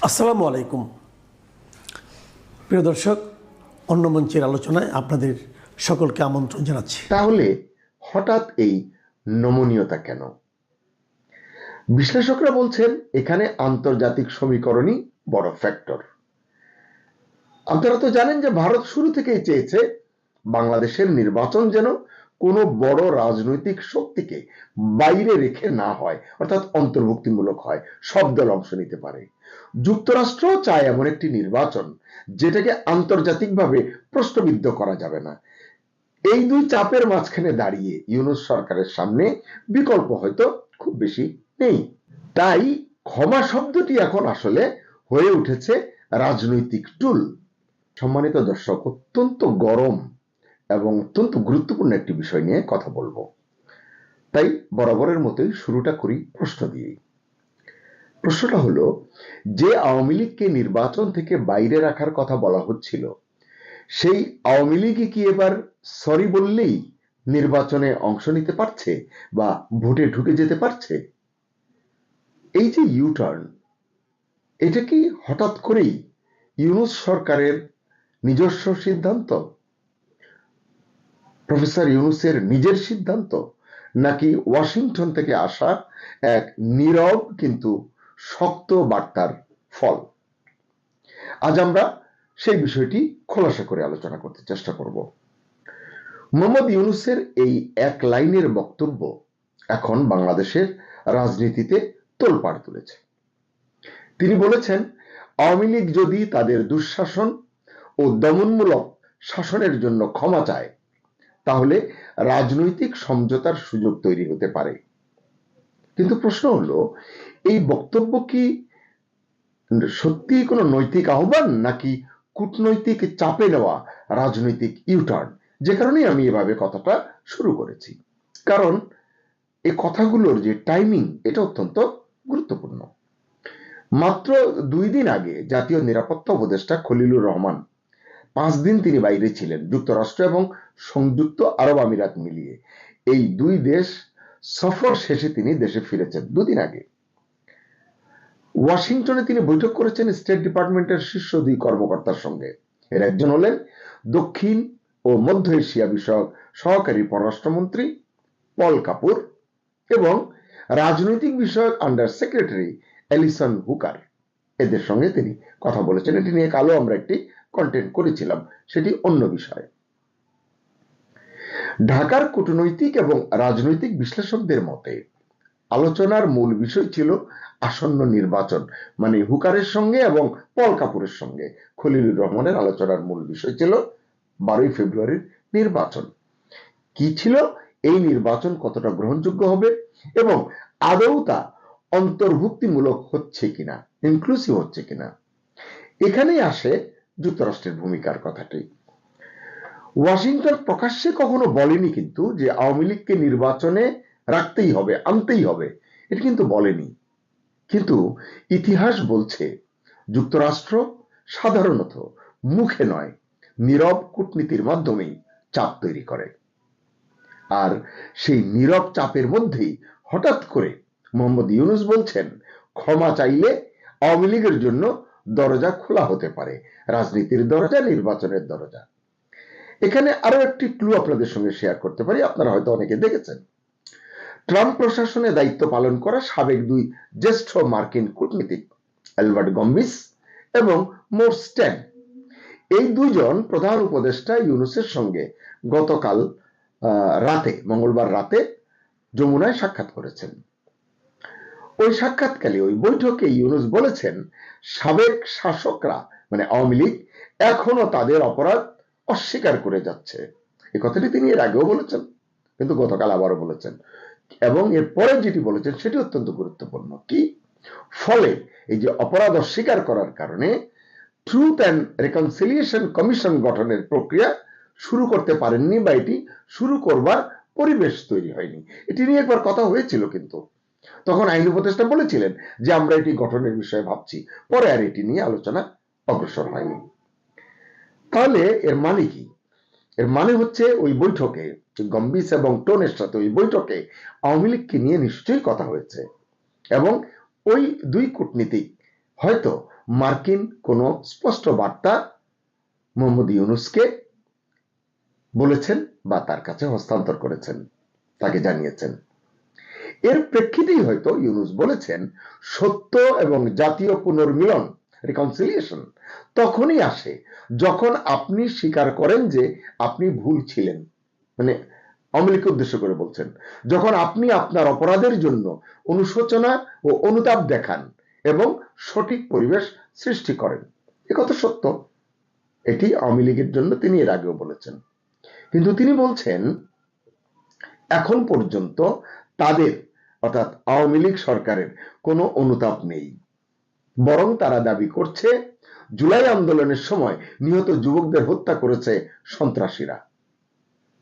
আসসালামু আলাইকুম প্রিয় দর্শক, অন্য মঞ্চের আলোচনায় আপনাদের সকলকে আমন্ত্রণ জানাচ্ছি। তাহলে হঠাৎ এই নমনীয়তা কেন? বিশ্লেষকরা বলছেন এখানে আন্তর্জাতিক সমীকরণই বড় ফ্যাক্টর। আপনারা তো জানেন যে ভারত শুরু থেকেই চেয়েছে বাংলাদেশের নির্বাচন যেন কোনো বড় রাজনৈতিক শক্তিকে বাইরে রেখে না হয়, অর্থাৎ অন্তর্ভুক্তিমূলক হয়, সব দল অংশ নিতে পারে। যুক্তরাষ্ট্র চায় এমন একটি নির্বাচন যেটাকে আন্তর্জাতিকভাবে প্রশ্নবিদ্ধ করা যাবে না। এই দুই চাপের মাঝখানে দাঁড়িয়ে ইউনূস সরকারের সামনে বিকল্প হয়তো খুব বেশি নেই। তাই ক্ষমা শব্দটি এখন আসলে হয়ে উঠেছে রাজনৈতিক টুল। সম্মানিত দর্শক, অত্যন্ত গরম এবং অত্যন্ত গুরুত্বপূর্ণ একটি বিষয় নিয়ে কথা বলবো। তাই বরাবরের মতোই শুরুটা করি প্রশ্ন দিয়েই। প্রশ্নটা হলো, যে আওয়ামী লীগকে নির্বাচন থেকে বাইরে রাখার কথা বলা হচ্ছিল, সেই আওয়ামী লীগই কি এবার সরি বললেই নির্বাচনে অংশ নিতে পারছে বা ভোটে ঢুকে যেতে পারছে? এই যে ইউটার্ন, এটা কি হঠাৎ করেই ইউনূস সরকারের নিজস্ব সিদ্ধান্ত, প্রফেসর ইউনূসের নিজের সিদ্ধান্ত, নাকি ওয়াশিংটন থেকে আসা এক নীরব কিন্তু শক্ত বার্তার ফল? আজ আমরা সেই বিষয়টি খোলাসা করে আলোচনা করতে চেষ্টা করব। মোহাম্মদ ইউনূসের এই এক লাইনের বক্তব্য এখন বাংলাদেশের রাজনীতিতে তোলপাড় তুলেছে। তিনি বলেছেন, আওয়ামী লীগ যদি তাদের দুঃশাসন ও দমনমূলক শাসনের জন্য ক্ষমা চায়, তাহলে রাজনৈতিক সমঝোতার সুযোগ তৈরি হতে পারে। কিন্তু প্রশ্ন হলো, এই বক্তব্য কি সত্যি কোনো নৈতিক আহ্বান, নাকি কূটনৈতিক চাপে নেওয়া রাজনৈতিক ইউটার্ন? যে কারণে আমি এভাবে কথাটা শুরু করেছি, কারণ এই কথাগুলোর যে টাইমিং, এটা অত্যন্ত গুরুত্বপূর্ণ। মাত্র 2 দিন আগে জাতীয় নিরাপত্তা উপদেষ্টা খলিলুর রহমান 5 দিন তিনি বাইরে ছিলেন, যুক্তরাষ্ট্র এবং সংযুক্ত আরব আমিরাত মিলিয়ে এই দুই দেশ সফর শেষে তিনি দেশে ফিরেছেন 2 দিন আগে। ওয়াশিংটনে তিনি বৈঠক করেছেন স্টেট ডিপার্টমেন্টের শীর্ষ 2 কর্মকর্তার সঙ্গে। এর একজন হলেন দক্ষিণ ও মধ্য এশিয়া বিষয়ক সহকারী পররাষ্ট্রমন্ত্রী পল কাপুর এবং রাজনৈতিক বিষয়ক আন্ডার সেক্রেটারি এলিসন হুকার। এদের সঙ্গে তিনি কথা বলেছেন। এটি নিয়ে কালো আমরা একটি কন্টেন্ট করেছিলাম, সেটি অন্য বিষয়। ঢাকার কূটনৈতিক এবং রাজনৈতিক বিশ্লেষকদের মতে আলোচনার মূল বিষয় ছিল আসন্ন নির্বাচন, মানে হুকারের সঙ্গে এবং পল কাপুরের সঙ্গে খলিলুর রহমানের আলোচনার মূল বিষয় ছিল 12 ফেব্রুয়ারির নির্বাচন। কি ছিল এই নির্বাচন, কতটা গ্রহণযোগ্য হবে এবং আদৌ তা অন্তর্ভুক্তিমূলক হচ্ছে কিনা, ইনক্লুসিভ হচ্ছে কিনা। এখানেই আসে যুক্তরাষ্ট্রের ভূমিকার কথাটি। ওয়াশিংটন প্রকাশ্যে কখনো বলেনি কিন্তু যে আওয়ামী লীগকে নির্বাচনে রাখতেই হবে, আনতেই হবে, এটা কিন্তু বলেনি। কিন্তু ইতিহাস বলছে যুক্তরাষ্ট্র সাধারণত মুখে নয়, নীরব কূটনীতির মাধ্যমেই চাপ তৈরি করে। আর সেই নীরব চাপের মধ্যেই হঠাৎ করে মোহাম্মদ ইউনূস বলছেন, ক্ষমা চাইলে আওয়ামী লীগের জন্য দরজা খোলা হতে পারে, রাজনীতির দরজা, নির্বাচনের দরজা। এখানে আরো একটি ক্লু আপনাদের সঙ্গে শেয়ার করতে পারি, আপনারা হয়তো অনেকে দেখেছেন। ট্রাম্প প্রশাসনে দায়িত্ব পালন করা সাবেক 2 জ্যেষ্ঠ মার্কিন কূটনীতিক অ্যালবার্ট গম্বিস এবং মোর্স স্ট্যান, এই দুইজন প্রধান উপদেষ্টা ইউনূসের সঙ্গে গতকাল রাতে, মঙ্গলবার রাতে যমুনায় সাক্ষাৎ করেছেন। ওই সাক্ষাৎকালে, ওই বৈঠকে ইউনূস বলেছেন, সাবেক শাসকরা মানে আওয়ামী লীগ এখনো তাদের অপরাধ অস্বীকার করে যাচ্ছে। এই কথাটি তিনি এর আগেও বলেছেন, কিন্তু গতকাল আবারও বলেছেন। এবং এরপরে যেটি বলেছেন সেটি অত্যন্ত গুরুত্বপূর্ণ। কি? ফলে এই যে অপরাধ অস্বীকার করার কারণে ট্রুথ অ্যান্ড রিকনসিলিয়েশন কমিশন গঠনের প্রক্রিয়া শুরু করতে পারেননি, বা এটি শুরু করবার পরিবেশ তৈরি হয়নি। এটি নিয়ে একবার কথা হয়েছিল, কিন্তু তখন আইন উপদেষ্টা বলেছিলেন যে আমরা এটি গঠনের বিষয়ে ভাবছি, পরে আর এটি নিয়ে আলোচনা অগ্রসর হয়নি। তাহলে এর মানে কি? এর মানে হচ্ছে ওই বৈঠকে গম্বিস এবং টোনের সাথে ওই বৈঠকে আওয়ামী লীগকে নিয়ে নিশ্চয়ই কথা হয়েছে এবং ওই 2 কূটনীতিক হয়তো মার্কিন কোনো স্পষ্ট বার্তা মোহাম্মদ ইউনূসকে বলেছেন বা তার কাছে হস্তান্তর করেছেন, তাকে জানিয়েছেন। এর প্রেক্ষিতেই হয়তো ইউনূস বলেছেন সত্য এবং জাতীয় পুনর্মিলন, রিকনসিলিয়েশন তখনই আসে যখন আপনি স্বীকার করেন যে আপনি ভুল ছিলেন, মানে আওয়ামী লীগকে উদ্দেশ্য করে বলছেন, যখন আপনি আপনার অপরাধের জন্য অনুশোচনা ও অনুতাপ দেখান এবং সঠিক পরিবেশ সৃষ্টি করেন। একথা সত্য, এটি আওয়ামী লীগের জন্য তিনি এর আগেও বলেছেন। কিন্তু তিনি বলছেন এখন পর্যন্ত তাদের অর্থাৎ আওয়ামী লীগ সরকারের কোনো অনুতাপ নেই, বরং তারা দাবি করছে জুলাই আন্দোলনের সময় নিহত যুবকদের হত্যা করেছে সন্ত্রাসীরা।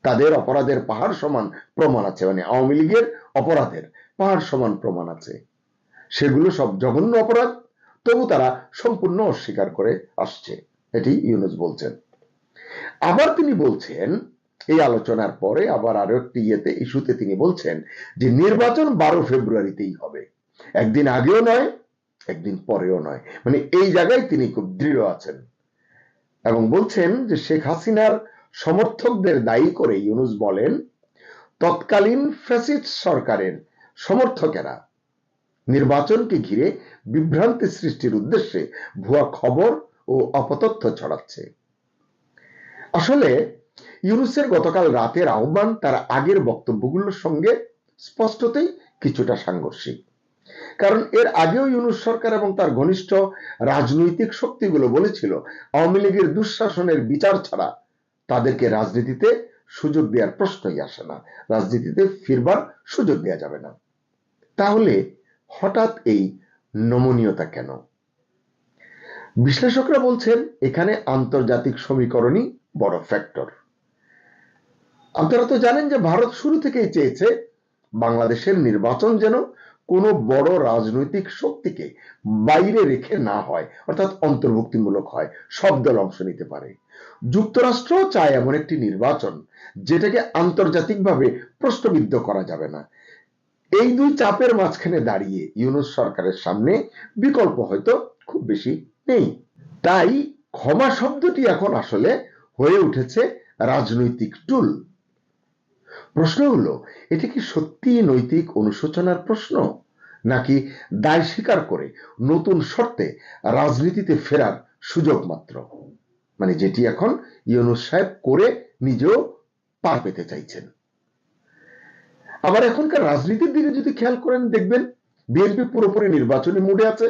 তাদের অপরাধের পাহাড় সমান প্রমাণ আছে, মানে আওয়ামী লীগের অপরাধের পাহাড় সমান প্রমাণ আছে, সেগুলো সব জঘন্য অপরাধ, তবু তারা সম্পূর্ণ অস্বীকার করে আসছে, এটি ইউনূস বলছেন। আবার তিনি বলছেন এই আলোচনার পরে আবার আরো একটি ইস্যুতে তিনি বলছেন যে নির্বাচন 12 ফেব্রুয়ারিতেই হবে, একদিন আগেও নয় একদিন পরেও নয়, মানে এই জায়গায় তিনি খুব দৃঢ় আছেন এবং বলছেন যে শেখ হাসিনার সমর্থকদের দায়ী করে ইউনূস বলেন তৎকালীন ফ্যাসিস্ট সরকারের সমর্থকেরা নির্বাচনকে ঘিরে বিভ্রান্তি সৃষ্টির উদ্দেশ্যে ভুয়া খবর ও অপতথ্য ছড়াচ্ছে। আসলে ইউনূসের গতকাল রাতের আহ্বান তার আগের বক্তব্যগুলোর সঙ্গে স্পষ্টতই কিছুটা সাংঘর্ষিক, কারণ এর আগেও ইউনূস সরকার এবং তার ঘনিষ্ঠ রাজনৈতিক শক্তিগুলো বলেছিল আওয়ামী লীগের দুঃশাসনের বিচার ছাড়া তাদেরকে রাজনীতিতে সুযোগ দেওয়ার প্রশ্নই আসে না, রাজনীতিতে ফিরবার সুযোগ দেওয়া যাবে না। তাহলে হঠাৎ এই নমনীয়তা কেন? বিশ্লেষকরা বলছেন এখানে আন্তর্জাতিক সমীকরণই বড় ফ্যাক্টর। আপনারা তো জানেন যে ভারত শুরু থেকেই চেয়েছে বাংলাদেশের নির্বাচন যেন কোনো বড় রাজনৈতিক শক্তিকে বাইরে রেখে না হয়, অর্থাৎ অন্তর্ভুক্তিমূলক হয়, সব দল অংশ নিতে পারে। যুক্তরাষ্ট্র চায় এমন একটি নির্বাচন যেটাকে আন্তর্জাতিকভাবে প্রশ্নবিদ্ধ করা যাবে না। এই দুই চাপের মাঝখানে দাঁড়িয়ে ইউনূস সরকারের সামনে বিকল্প হয়তো খুব বেশি নেই। তাই ক্ষমা শব্দটি এখন আসলে হয়ে উঠেছে রাজনৈতিক টুল। প্রশ্ন হলো এটি কি সত্যি নৈতিক অনুশোচনার প্রশ্ন, নাকি দায় স্বীকার করে নতুন শর্তে রাজনীতিতে ফেরার সুযোগ মাত্র, মানে যেটি এখন ইউনূস সাহেব করে নিজেও পার পেতে চাইছেন। আবার এখনকার রাজনীতির দিকে যদি খেয়াল করেন দেখবেন বিএনপি পুরোপুরি নির্বাচনী মুডে আছে।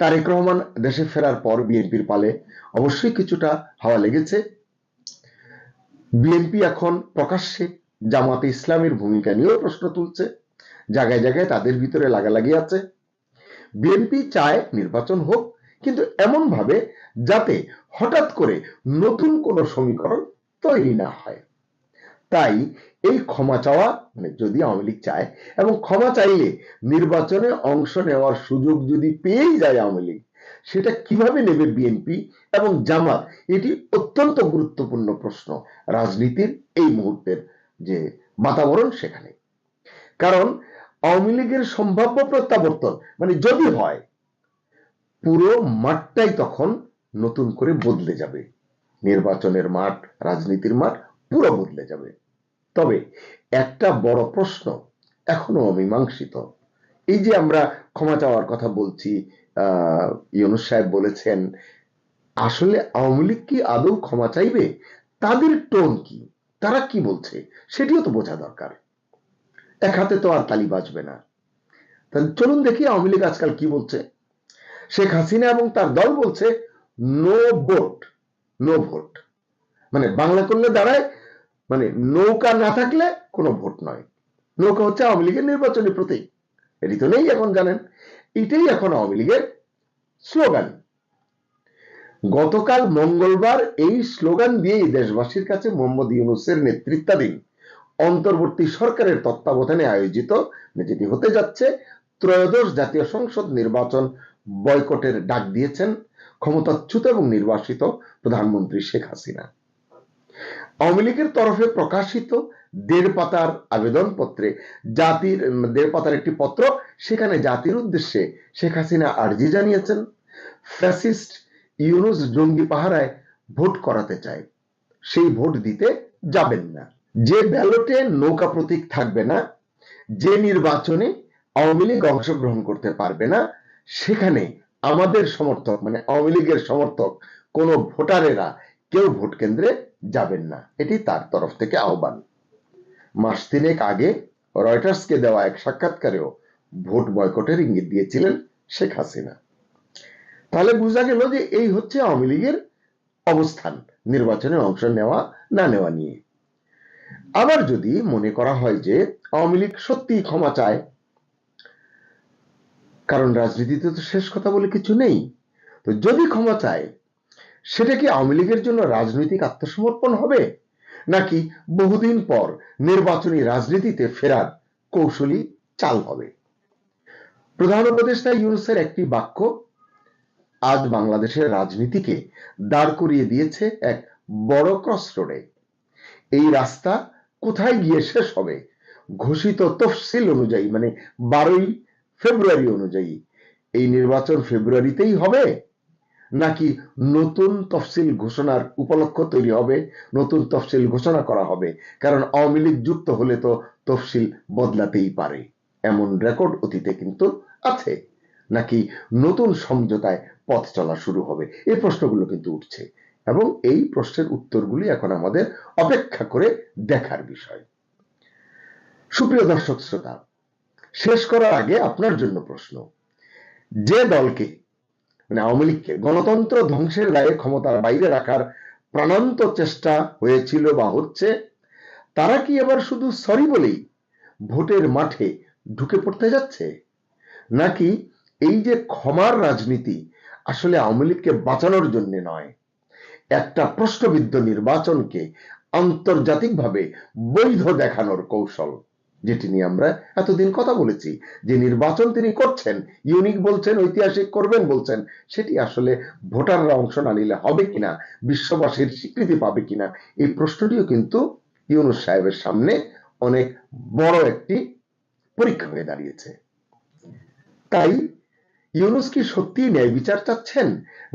তারেক রহমান দেশে ফেরার পর বিএনপির পালে অবশ্যই কিছুটা হাওয়া লেগেছে। বিএনপি এখন প্রকাশ্যে জামাতে ইসলামের ভূমিকা নিয়েও প্রশ্ন তুলছে, জায়গায় জায়গায় তাদের ভিতরে লাগালাগি আছে। বিএনপি চায় নির্বাচন হোক, কিন্তু এমন ভাবে যাতে হঠাৎ করে নতুন কোনো সমীকরণ তৈরি না হয়। তাই এই ক্ষমা চাওয়া, মানে যদি আওয়ামী লীগ চায় এবং ক্ষমা চাইলে নির্বাচনে অংশ নেওয়ার সুযোগ যদি পেয়েই যায় আওয়ামী লীগ, সেটা কিভাবে নেবে বিএনপি এবং জামাত, এটি অত্যন্ত গুরুত্বপূর্ণ প্রশ্ন রাজনীতির এই মুহূর্তের যে বাতাবরণ সেখানে। কারণ আওয়ামী লীগের সম্ভাব্য প্রত্যাবর্তন, মানে যদি হয়, পুরো মাঠটাই তখন নতুন করে বদলে যাবে, নির্বাচনের মাঠ, রাজনীতির মাঠ পুরো বদলে যাবে। তবে একটা বড় প্রশ্ন এখনো অমীমাংসিত। এই যে আমরা ক্ষমা চাওয়ার কথা বলছি, ইউনূস সাহেব বলেছেন, আসলে আওয়ামী লীগ কি আদৌ ক্ষমা চাইবে? তাদের টোন কি, তারা কি বলছে সেটিও তো বোঝা দরকার। এক হাতে তো আর তালি বাজবে না। তাহলে চলুন দেখি আওয়ামী লীগ আজকাল কি বলছে। শেখ হাসিনা এবং তার দল বলছে নো ভোট, নো ভোট, মানে বাংলা করলে দাঁড়ায় মানে নৌকা না থাকলে কোনো ভোট নয়। নৌকা হচ্ছে আওয়ামী লীগের নির্বাচনী প্রতীক, এটি তো নেই এখন, জানেন। এটাই এখন আওয়ামী লীগের স্লোগান। গতকাল মঙ্গলবার এই স্লোগান দিয়েই দেশবাসীর কাছে মোহাম্মদ ইউনূসের নেতৃত্বাধীন অন্তর্বর্তী সরকারের তত্ত্বাবধানে আয়োজিত, যেটি হতে যাচ্ছে ত্রয়োদশ জাতীয় সংসদ নির্বাচন বয়কটের ডাক দিয়েছেন ক্ষমতাচ্যুত এবং নির্বাসিত প্রধানমন্ত্রী শেখ হাসিনা। আওয়ামী লীগের তরফে প্রকাশিত 1.5 পাতার আবেদনপত্রে জাতির 1.5 পাতার একটি পত্র, সেখানে জাতির উদ্দেশ্যে শেখ হাসিনা আর্জি জানিয়েছেন ফ্যাসিস্ট ইউনূস জঙ্গি পাহারায় ভোট করাতে চায়, সেই ভোট দিতে যাবেন না। যে ব্যালটে নৌকা প্রতীক থাকবে না, যে নির্বাচনে আওয়ামী লীগ অংশগ্রহণ করতে পারবে না, সেখানে আমাদের সমর্থক মানে আওয়ামী লীগের সমর্থক কোন ভোটারেরা কেউ ভোট কেন্দ্রে যাবেন না, এটি তার তরফ থেকে আহ্বান। মাস তিনেক আগে রয়টার্সকে দেওয়া এক সাক্ষাৎকারেও ভোট বয়কটের ইঙ্গিত দিয়েছিলেন শেখ হাসিনা। তাহলে বোঝা গেল যে এই হচ্ছে আওয়ামী লীগের অবস্থান নির্বাচনে অংশ নেওয়া না নেওয়া নিয়ে। আবার যদি মনে করা হয় যে আওয়ামী লীগ সত্যিই ক্ষমা চায়, কারণ রাজনীতিতে তো শেষ কথা বলে কিছু নেই, তো যদি ক্ষমা চায় সেটা কি আওয়ামী লীগের জন্য রাজনৈতিক আত্মসমর্পণ হবে, নাকি বহুদিন পর নির্বাচনী রাজনীতিতে ফেরার কৌশলী চাল হবে? প্রধান উপদেষ্টা ইউনূসের একটি বাক্য আজ বাংলাদেশের রাজনীতিকে দাঁড় করিয়ে দিয়েছে এক বড় ক্রসরোডে। এই রাস্তা কোথায় গিয়ে শেষ হবে ঘোষিত তফসিল অনুযায়ী, মানে 12ই ফেব্রুয়ারি অনুযায়ী এই নির্বাচন ফেব্রুয়ারিতেই হবে, নাকি নতুন তফসিল ঘোষণার উপলক্ষ তৈরি হবে, নতুন তফসিল ঘোষণা করা হবে? কারণ আওয়ামী লীগ যুক্ত হলে তো তফসিল বদলাতেই পারে, এমন রেকর্ড অতীতে কিন্তু আছে। নাকি নতুন সমঝোতায় পথ চলা শুরু হবে? এই প্রশ্নগুলো কিন্তু উঠছে, এবং এই প্রশ্নের উত্তরগুলি এখন আমাদের অপেক্ষা করে দেখার বিষয়। সুপ্রিয় দর্শক শ্রোতা, শেষ করার আগে আপনার জন্য প্রশ্ন, যে দলকে মানে আওয়ামী লীগকে গণতন্ত্র ধ্বংসের দায়ে ক্ষমতার বাইরে রাখার প্রাণান্ত চেষ্টা হয়েছিল বা হচ্ছে, তারা কি এবার শুধু সরি বলেই ভোটের মাঠে ঢুকে পড়তে যাচ্ছে, নাকি এই যে ক্ষমার রাজনীতি আসলে আওয়ামী লীগকে বাঁচানোর জন্য নয়, একটা প্রশ্নবিদ্ধ নির্বাচনকে আন্তর্জাতিকভাবে বৈধ দেখানোর কৌশল, যেটি নিয়ে আমরা এতদিন কথা বলেছি, যে নির্বাচন তিনি করছেন, ইউনিক বলছেন, ঐতিহাসিক করবেন বলছেন, সেটি আসলে ভোটাররা অংশ না নিলে হবে কিনা, বিশ্ববাসীর স্বীকৃতি পাবে কিনা, এই প্রশ্নটিও কিন্তু ইউনূস সাহেবের সামনে অনেক বড় একটি পরীক্ষা হয়ে দাঁড়িয়েছে। তাই ইউনূস কি সত্যি ন্যায় বিচার চাচ্ছেন,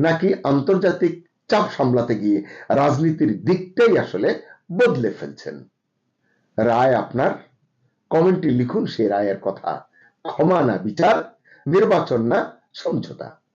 নাকি আন্তর্জাতিক চাপ সামলাতে গিয়ে রাজনীতির দিকটাই আসলে বদলে ফেলছেন? রায় আপনার, কমেন্টে লিখুন সেই রায়ের কথা। ক্ষমা না বিচার, নির্বাচন না সমঝোতা।